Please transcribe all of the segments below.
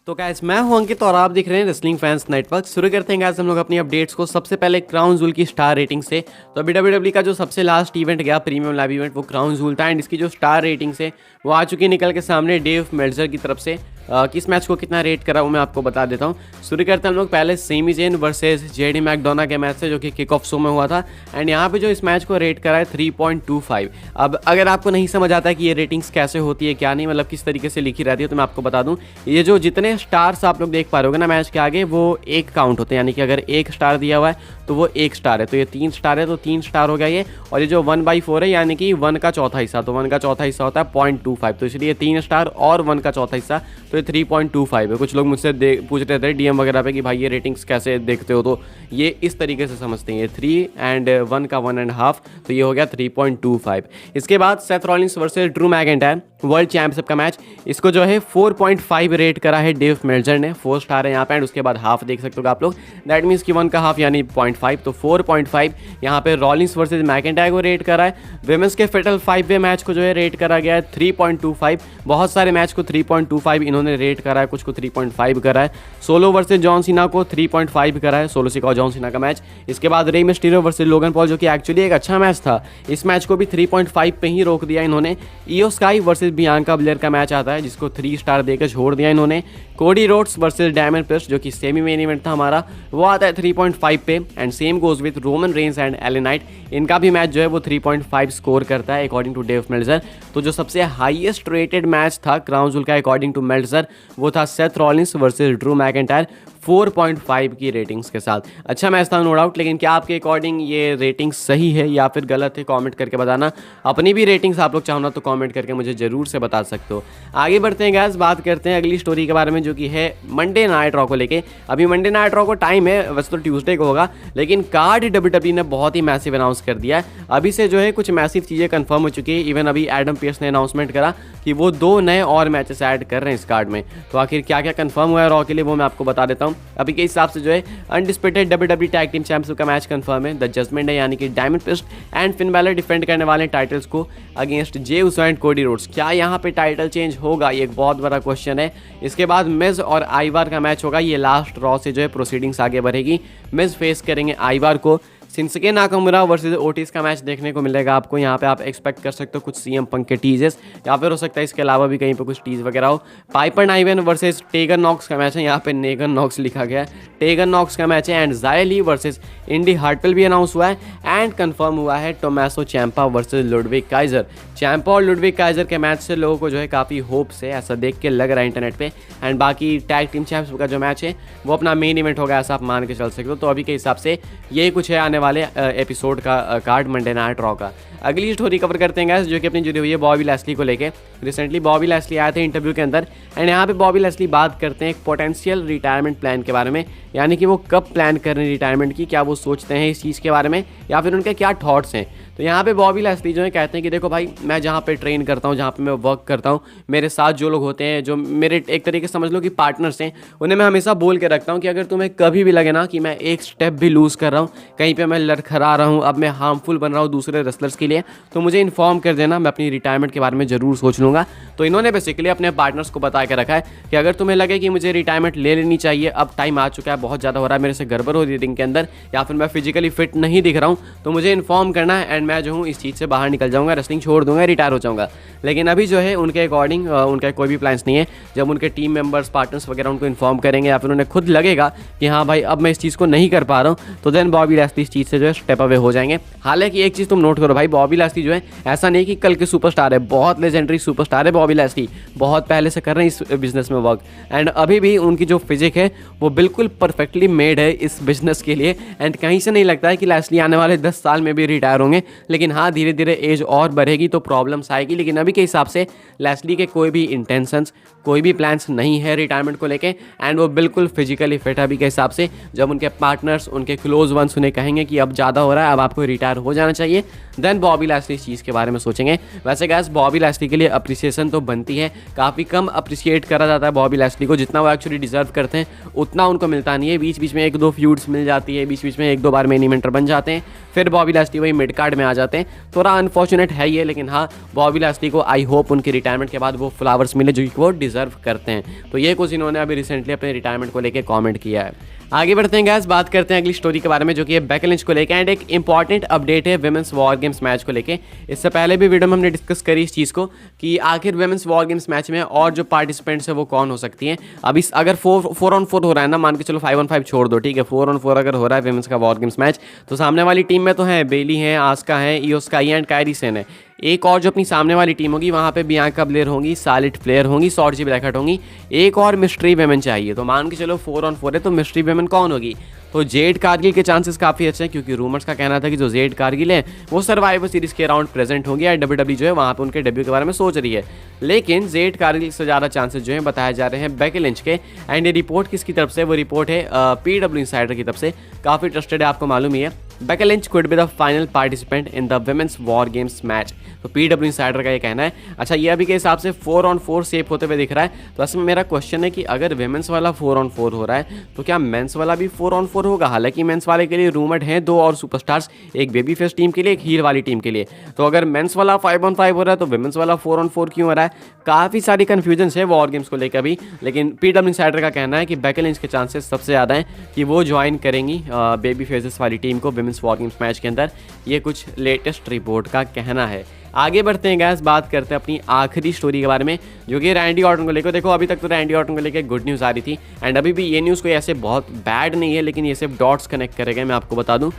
तो गाइस मैं हूं अंकित और आप देख रहे हैं रेसलिंग फैंस नेटवर्क। शुरू करते हैं गाइस हम लोग अपनी अपडेट्स को। सबसे पहले क्राउन जूल की स्टार रेटिंग से। तो अभी WWE का जो सबसे लास्ट इवेंट गया प्रीमियम लाइव इवेंट वो क्राउन जूल था एंड इसकी जो स्टार रेटिंग से वो आ चुकी है निकल के सामने डेव मेल्जर की तरफ से। किस मैच को कितना रेट करा वो मैं आपको बता देता हूँ। शुरू करते हैं हम लोग पहले Sami Zayn versus JD McDonagh के मैच से जो कि किक ऑफ शो में हुआ था एंड यहाँ पे जो इस मैच को रेट करा है 3.25। अब अगर आपको नहीं समझ आता है कि ये रेटिंग्स कैसे होती है क्या नहीं, मतलब किस तरीके से लिखी रहती है, तो मैं आपको बता दूं ये जो जितने स्टार्स आप लोग देख पा रहे हो ना मैच के आगे वो एक काउंट होते हैं, यानी कि अगर एक स्टार दिया हुआ है तो वो एक स्टार है, तो ये 3 स्टार है तो 3 स्टार हो गया ये। और ये जो 1/4 है यानी कि 1 का चौथा हिस्सा, तो 1 का चौथा हिस्सा होता है 0.25, तो इसलिए 3 स्टार और 1 का चौथा हिस्सा तो ये 3.25 है। कुछ लोग मुझसे पूछ रहे थे डीएम वगैरह पे कि भाई ये रेटिंग्स कैसे देखते हो, तो ये इस तरीके से समझते हैं, ये 3 एंड 1 का 1.5, तो ये हो गया 3.25। इसके बाद Seth Rollins versus Drew McIntyre world championship का मैच, इसको जो है 4.5 रेट करा है डेव मेल्जर ने, 4 स्टार है यहाँ पे एंड उसके बाद हाफ देख सकते हो आप लोग, दैट मीन्स कि 1 का हाफ यानी 0.5, तो 4.5 यहाँ पे रॉलिंस वर्सेस मैकिंटायर को रेट करा है। विमेंस के फेटल 5-वे मैच को जो है रेट करा गया है 3.25। बहुत सारे मैच को 3.25 इन्होंने रेट करा है, कुछ को 3.5 करा है। सोलो वर्सेस जॉन सीना को 3.5 करा है, सोलो सिका और जॉन सीना का मैच। इसके बाद Rey Mysterio versus Logan Paul जो कि एक्चुअली एक अच्छा मैच था, इस मैच को भी 3.5 पे ही रोक दिया इन्होंने। इयो स्काई वर्सेस बियांका ब्लेयर का मैच आता है जिसको 3 स्टार देकर छोड़ दिया इन्होंने। Cody Rhodes versus diamond priest जो कि सेमी मेन इवेंट था हमारा, वो आता है 3.5 पे and same goes with Roman Reigns and LA Knight, इनका भी मैच जो है वो 3.5 स्कोर करता है अकॉर्डिंग टू डेव मेल्जर। तो जो सबसे हाईएस्ट रेटेड मैच था क्राउन जूल का अकॉर्डिंग टू मेल्जर वो था Seth Rollins versus Drew McIntyre 4.5 की रेटिंग्स के साथ। अच्छा मैच था नो डाउट, लेकिन क्या आपके अकॉर्डिंग ये रेटिंग सही है या फिर गलत है कमेंट करके बताना। अपनी भी रेटिंग्स आप लोग चाहो ना तो कमेंट करके मुझे जरूर से बता सकते हो। आगे बढ़ते हैं गाइस, बात करते हैं अगली स्टोरी के बारे में जो कि है मंडे नाइट रॉ को लेके। अभी मंडे नाइट रॉ को टाइम है, वैसे तो ट्यूसडे को होगा, लेकिन कार्ड WWE ने बहुत ही मैसिव अनाउंस कर दिया है। अभी से जो है कुछ मैसिव चीज़ें कंफर्म हो चुकी है। इवन अभी एडम पियर्स ने अनाउंसमेंट करा कि वो 2 नए और मैचेस ऐड कर रहे हैं इस कार्ड में। तो आखिर क्या क्या कंफर्म हुआ है रॉ के लिए वो मैं आपको बता देता हूँ। अभी के हिसाब से जो है undisputed WWE tag team championship का मैच कंफर्म है। द जजमेंट है यानी कि diamond priest and Finn Balor defend करने वाले हैं टाइटल्स को against J Uso and Cody Rhodes. क्या यहाँ पे टाइटल चेंज होगा, ये एक बहुत बड़ा क्वेश्चन है। इसके बाद मिज और आइवार का मैच होगा, ये लास्ट रॉ से जो है प्रोसीडिंग्स आगे बढ़ेगी। मिज फेस करेंगे आइवार को। शिंसुके नाकामुरा वर्सेस ओटिस का मैच देखने को मिलेगा आपको। यहाँ पे आप एक्सपेक्ट कर सकते हो कुछ सीएम पंक के टीजेस या फिर हो सकता है इसके अलावा भी कहीं पे कुछ टीज वगैरह हो। पाइपर नाइवन वर्सेस टेगन नॉक्स का मैच है, यहाँ पे नेगन नॉक्स लिखा गया है, टेगन नॉक्स का मैच है। एंड ज़ाया ली वर्सेस इंडी हार्टवेल भी अनाउंस हुआ है एंड कंफर्म हुआ है टोमासो चैंपा वर्सेस लुडविग काइजर। चैंपा और लुडविग काइजर के मैच से लोगों को जो है काफ़ी होप्स है, ऐसा देख के लग रहा है इंटरनेट पे। एंड बाकी टैग टीम चैंपियनशिप का जो मैच है वो अपना मेन इवेंट होगा, ऐसा आप मान के चल सकते हो। तो अभी के हिसाब से ये कुछ है आने वाले एपिसोड का कार्ड मंडे नाइट रॉ का। अगली स्टोरी कवर करते हैं गाइस जो कि अपनी जुड़ी हुई है बॉबी लैस्ली को लेके। रिसेंटली बॉबी लैस्ली आए थे इंटरव्यू के अंदर एंड यहाँ पे बॉबी लैस्ली बात करते हैं एक पोटेंशियल रिटायरमेंट प्लान के बारे में, यानी कि वो कब प्लान कर रहे हैं रिटायरमेंट की, क्या वो सोचते हैं इस चीज़ के बारे में या फिर उनके क्या थॉट्स हैं। तो यहाँ पे बॉबी लैस्ली जो है कहते हैं कि देखो भाई, मैं जहाँ पे ट्रेन करता हूँ, जहाँ पे मैं वर्क करता हूँ, मेरे साथ जो लोग होते हैं, जो मेरे एक तरीके से समझ लो कि पार्टनर्स हैं, उन्हें मैं हमेशा बोल के रखता हूँ कि अगर तुम्हें कभी भी लगे ना कि मैं एक स्टेप भी लूज़ कर रहा हूँ, कहीं पे मैं लड़खड़ा रहा हूँ, अब मैं हार्मफुल बन रहा हूँ दूसरे रेसलर्स के लिए, तो मुझे इन्फॉर्म कर देना, मैं अपनी रिटायरमेंट के बारे में ज़रूर सोच लूँगा। तो इन्होंने बेसिकली अपने पार्टनर्स को बता के रखा है कि अगर तुम्हें लगे कि मुझे रिटायरमेंट ले लेनी चाहिए, अब टाइम आ चुका है, बहुत ज़्यादा हो रहा है, मेरे से गड़बड़ हो रही है रिंग के अंदर, या फिर मैं फिजिकली फिट नहीं दिख रहा हूँ, तो मुझे इन्फॉर्म करना है एंड मैं जो हूँ इस चीज़ से बाहर निकल जाऊंगा, रेसलिंग छोड़ दूंगा, रिटायर हो जाऊंगा। लेकिन अभी जो है उनके अकॉर्डिंग उनका कोई भी प्लान्स नहीं है। जब उनके टीम मेंबर्स पार्टनर्स वगैरह उनको इन्फॉर्म करेंगे या फिर उन्हें खुद लगेगा कि हाँ भाई अब मैं इस चीज़ को नहीं कर पा रहा हूँ, तो देन बॉबी लैस्ली इस चीज़ से जो है स्टेप अवे हो जाएंगे। हालांकि एक चीज़ तुम नोट करो भाई, बॉबी लैस्ली जो है ऐसा नहीं कि कल के सुपरस्टार है, बहुत लेजेंडरी सुपरस्टार है बॉबी लैस्ली, बहुत पहले से कर रहे हैं इस बिजनेस में वर्क एंड अभी भी उनकी जो फिजिक है वो बिल्कुल परफेक्टली मेड है इस बिजनेस के लिए। एंड कहीं से नहीं लगता है कि लैस्ली आने वाले 10 साल में भी रिटायर होंगे, लेकिन हाँ धीरे धीरे एज और बढ़ेगी तो प्रॉब्लम्स आएगी। लेकिन अभी के हिसाब से लैस्ली के कोई भी इंटेंशंस, कोई भी प्लान्स नहीं है रिटायरमेंट को लेके एंड वो बिल्कुल फिजिकली फिट है अभी के हिसाब से। जब उनके पार्टनर्स, उनके क्लोज वंस उन्हें कहेंगे कि अब ज़्यादा हो रहा है, अब आपको रिटायर हो जाना चाहिए, देन बॉबी लैस्ली इस चीज़ के बारे में सोचेंगे। वैसे गाइस बॉबी लैस्ली के लिए अप्रिसिएशन तो बनती है, काफ़ी कम अप्रिशिएट करा जाता है बॉबी लैस्ली को, जितना वो एक्चुअली डिजर्व करते हैं उतना उनको मिलता नहीं है। बीच बीच में 1-2 फ्यूड्स मिल जाती है, बीच बीच में 1-2 बार मेन इवेंटर बन जाते हैं, फिर बॉबी लैस्ली वही मिड कार्ड में आ जाते हैं। थोड़ा अनफॉर्चुनेट है ये, लेकिन हाँ बॉबी लैस्ली को आई होप उनकी रिटायरमेंट के बाद वो फ्लावर्स मिले जो कि वो डिजर्व करते हैं। तो ये कुछ इन्होंने अभी रिसेंटली अपने रिटायरमेंट को लेकर कॉमेंट किया है। आगे बढ़ते हैं गाइस, बात करते हैं अगली स्टोरी के बारे में जो कि है बेकी लिंच को लेकर एंड एक इंपॉर्टेंट अपडेट है विमेंस वॉर गेम्स मैच को लेके। इससे पहले भी वीडियो में हमने डिस्कस करी इस चीज़ को कि आखिर विमेंस वॉर गेम्स मैच में और जो पार्टिसिपेंट्स है वो कौन हो सकती हैं। अब इस अगर 4-on-4 हो रहा है ना, मान के चलो 5-on-5 छोड़ दो, ठीक है, 4-on-4 अगर हो रहा है विमेंस का वॉर गेम्स मैच, तो सामने वाली टीम में तो है बेली है, आस्का है, Iyo Sky and Kairi Sen है। एक और जो अपनी सामने वाली टीम होगी वहाँ पे बियांका ब्लेयर होंगी, सालिट फ्लेयर होंगी, शॉर्जी ब्लैकहर्ट होंगी, एक और मिस्ट्री वेमेन चाहिए। तो मान के चलो 4-on-4 है, तो मिस्ट्री वेमेन कौन होगी? तो जेड कारगिल के चांसेस काफ़ी अच्छे हैं, क्योंकि रूमर्स का कहना था कि जो जेड कारगिल है वो सर्वाइवर सीरीज के अराउंड प्रेजेंट होंगे, या डब्ल्यूडब्ल्यू जो है वहाँ पे उनके डेब्यू के बारे में सोच रही है। लेकिन जेड कारगिल से ज़्यादा चांसेस जो है बताए जा रहे हैं बेकी लिंच के। एंड ये रिपोर्ट किसकी तरफ से? वो रिपोर्ट है PW इनसाइडर की तरफ से, काफ़ी ट्रस्टेड है, आपको मालूम ही है। Becky Lynch could be the final participant in the women's war games match, तो PW इनसाइडर का ये कहना है। अच्छा, ये अभी के हिसाब से 4-on-4 सेफ होते हुए दिख रहा है। तो असल में मेरा क्वेश्चन है कि अगर विमेंस वाला 4-on-4 हो रहा है तो क्या मेंस वाला भी 4-on-4 होगा? हालांकि मेंस वाले के लिए रूमर्ड हैं 2 और सुपरस्टार्स, एक बेबी फेस टीम के लिए, एक हील वाली टीम के लिए। तो अगर मेंस वाला 5-on-5 हो रहा है तो विमेंस वाला 4-on-4 क्यों हो रहा है? काफ़ी सारी कन्फ्यूजन है वॉर गेम्स को लेकर भी। लेकिन PW इनसाइडर का कहना है कि बेकी लिंच के चांसेस सबसे ज़्यादा हैं कि वो ज्वाइन करेंगी बेबी फेसेस वाली टीम को विमेंस वॉर गेम्स मैच के अंदर। ये कुछ लेटेस्ट रिपोर्ट का कहना है। आगे बढ़ते हैं गाइस, बात करते हैं अपनी आखिरी स्टोरी के बारे में जो कि रैंडी ऑर्टन को लेकर। देखो अभी तक तो रैंडी ऑर्टन को लेकर गुड न्यूज़ आ रही थी, एंड अभी भी ये न्यूज़ कोई ऐसे बहुत बैड नहीं है, लेकिन ये सिर्फ डॉट्स कनेक्ट करेगा। मैं आपको बता दूं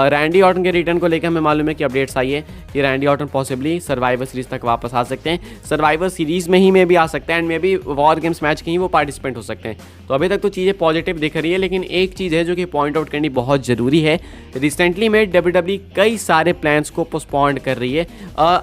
रैंडी ऑर्टन के रिटर्न को लेकर हमें मालूम है कि अपडेट्स आई है कि Randy Orton possibly survivor series तक वापस आ सकते हैं, सर्वाइवर सीरीज में ही में भी आ सकते हैं, एंड मे भी वॉर गेम्स मैच के ही वो पार्टिसिपेंट हो सकते हैं। तो अभी तक तो चीज़ें पॉजिटिव दिख रही है, लेकिन एक चीज़ है जो कि पॉइंट आउट करनी बहुत ज़रूरी है। रिसेंटली में WWE कई सारे प्लान्स को पोस्टपोन्ड कर रही है,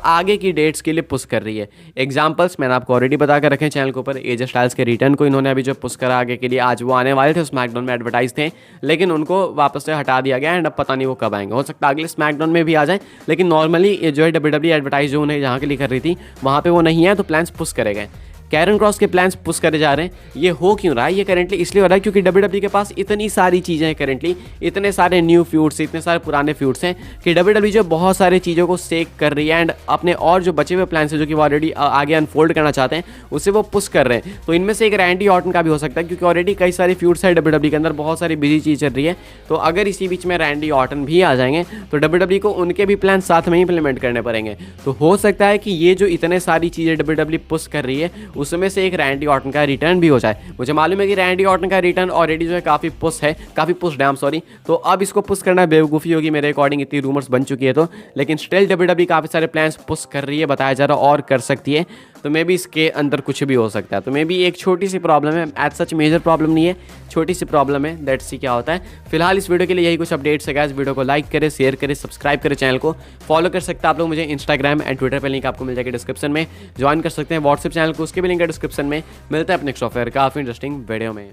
आगे की डेट्स के लिए पुश कर रही है। एग्जांपल्स मैंने आपको ऑलरेडी बता कर रखे चैनल के ऊपर। एजे स्टाइल्स के रिटर्न को इन्होंने अभी जो पुश करा आगे के लिए, आज वो आने वाले थे, स्मैकडाउन में एडवर्टाइज थे, लेकिन उनको वापस से हटा दिया गया, एंड अब पता नहीं वो कब आएंगे। हो सकता है अगले स्मैकडाउन में भी आ जाए, लेकिन नॉर्मली जो है WWE एडवर्टाइज जो उन्हें जहाँ के लिए कर रही थी वहाँ पे वो नहीं है, तो प्लान्स पुश करे गए। कैरन क्रॉस के प्लान्स पुश करे जा रहे हैं। ये हो क्यों रहा है? ये करेंटली इसलिए हो रहा है क्योंकि WWE के पास इतनी सारी चीज़ें हैं करेंटली, इतने सारे न्यू फ्यूड्स, इतने सारे पुराने फ्यूड्स हैं कि WWE जो बहुत सारी चीज़ों को सेक कर रही है, एंड अपने और जो बचे हुए प्लान्स हैं जो कि वो ऑलरेडी आगे अनफोल्ड करना चाहते हैं उसे वो पुश कर रहे हैं। तो इनमें से एक रैंडी ऑर्टन का भी हो सकता है, क्योंकि ऑलरेडी कई सारी फ्यूड्स है WWE के अंदर, बहुत सारी बिजी चीज़ चल रही है। तो अगर इसी बीच में रैंडी ऑर्टन भी आ जाएंगे तो WWE को उनके भी प्लान साथ में इंप्लीमेंट करने पड़ेंगे। तो हो सकता है कि ये जो इतने सारी चीज़ें WWE पुश कर रही है उसमें से एक रैंडी ऑर्टन का रिटर्न भी हो जाए। मुझे मालूम है कि रैंडी ऑर्टन का रिटर्न ऑलरेडी जो है काफ़ी पुश है, काफ़ी पुश डैम सॉरी, तो अब इसको पुश करना बेवकूफ़ी होगी मेरे अकॉर्डिंग, इतनी रूमर्स बन चुकी है तो। लेकिन स्टिल WWE काफ़ी सारे प्लान्स पुश कर रही है, बताया जा रहा और कर सकती है। तो मे भी इसके अंदर कुछ भी हो सकता है। तो मे भी एक छोटी सी प्रॉब्लम है, एज सच मेजर प्रॉब्लम नहीं है, छोटी सी प्रॉब्लम है, लेट्स सी क्या होता है। फिलहाल इस वीडियो के लिए यही कुछ अपडेट्स है गाइस। वीडियो को लाइक करें, शेयर करें, सब्सक्राइब करें, चैनल को फॉलो कर सकते हैं आप लोग। मुझे इंस्टाग्राम एंड ट्विटर पर लिंक आपको मिल जाएगा डिस्क्रिप्शन में, ज्वाइन कर सकते हैं व्हाट्सएप चैनल को, उसके भी लिंक है डिस्क्रिप्शन में। मिलते हैं अपने नेक्स्ट सॉफ्टवेयर काफ़ी इंटरेस्टिंग वीडियो में।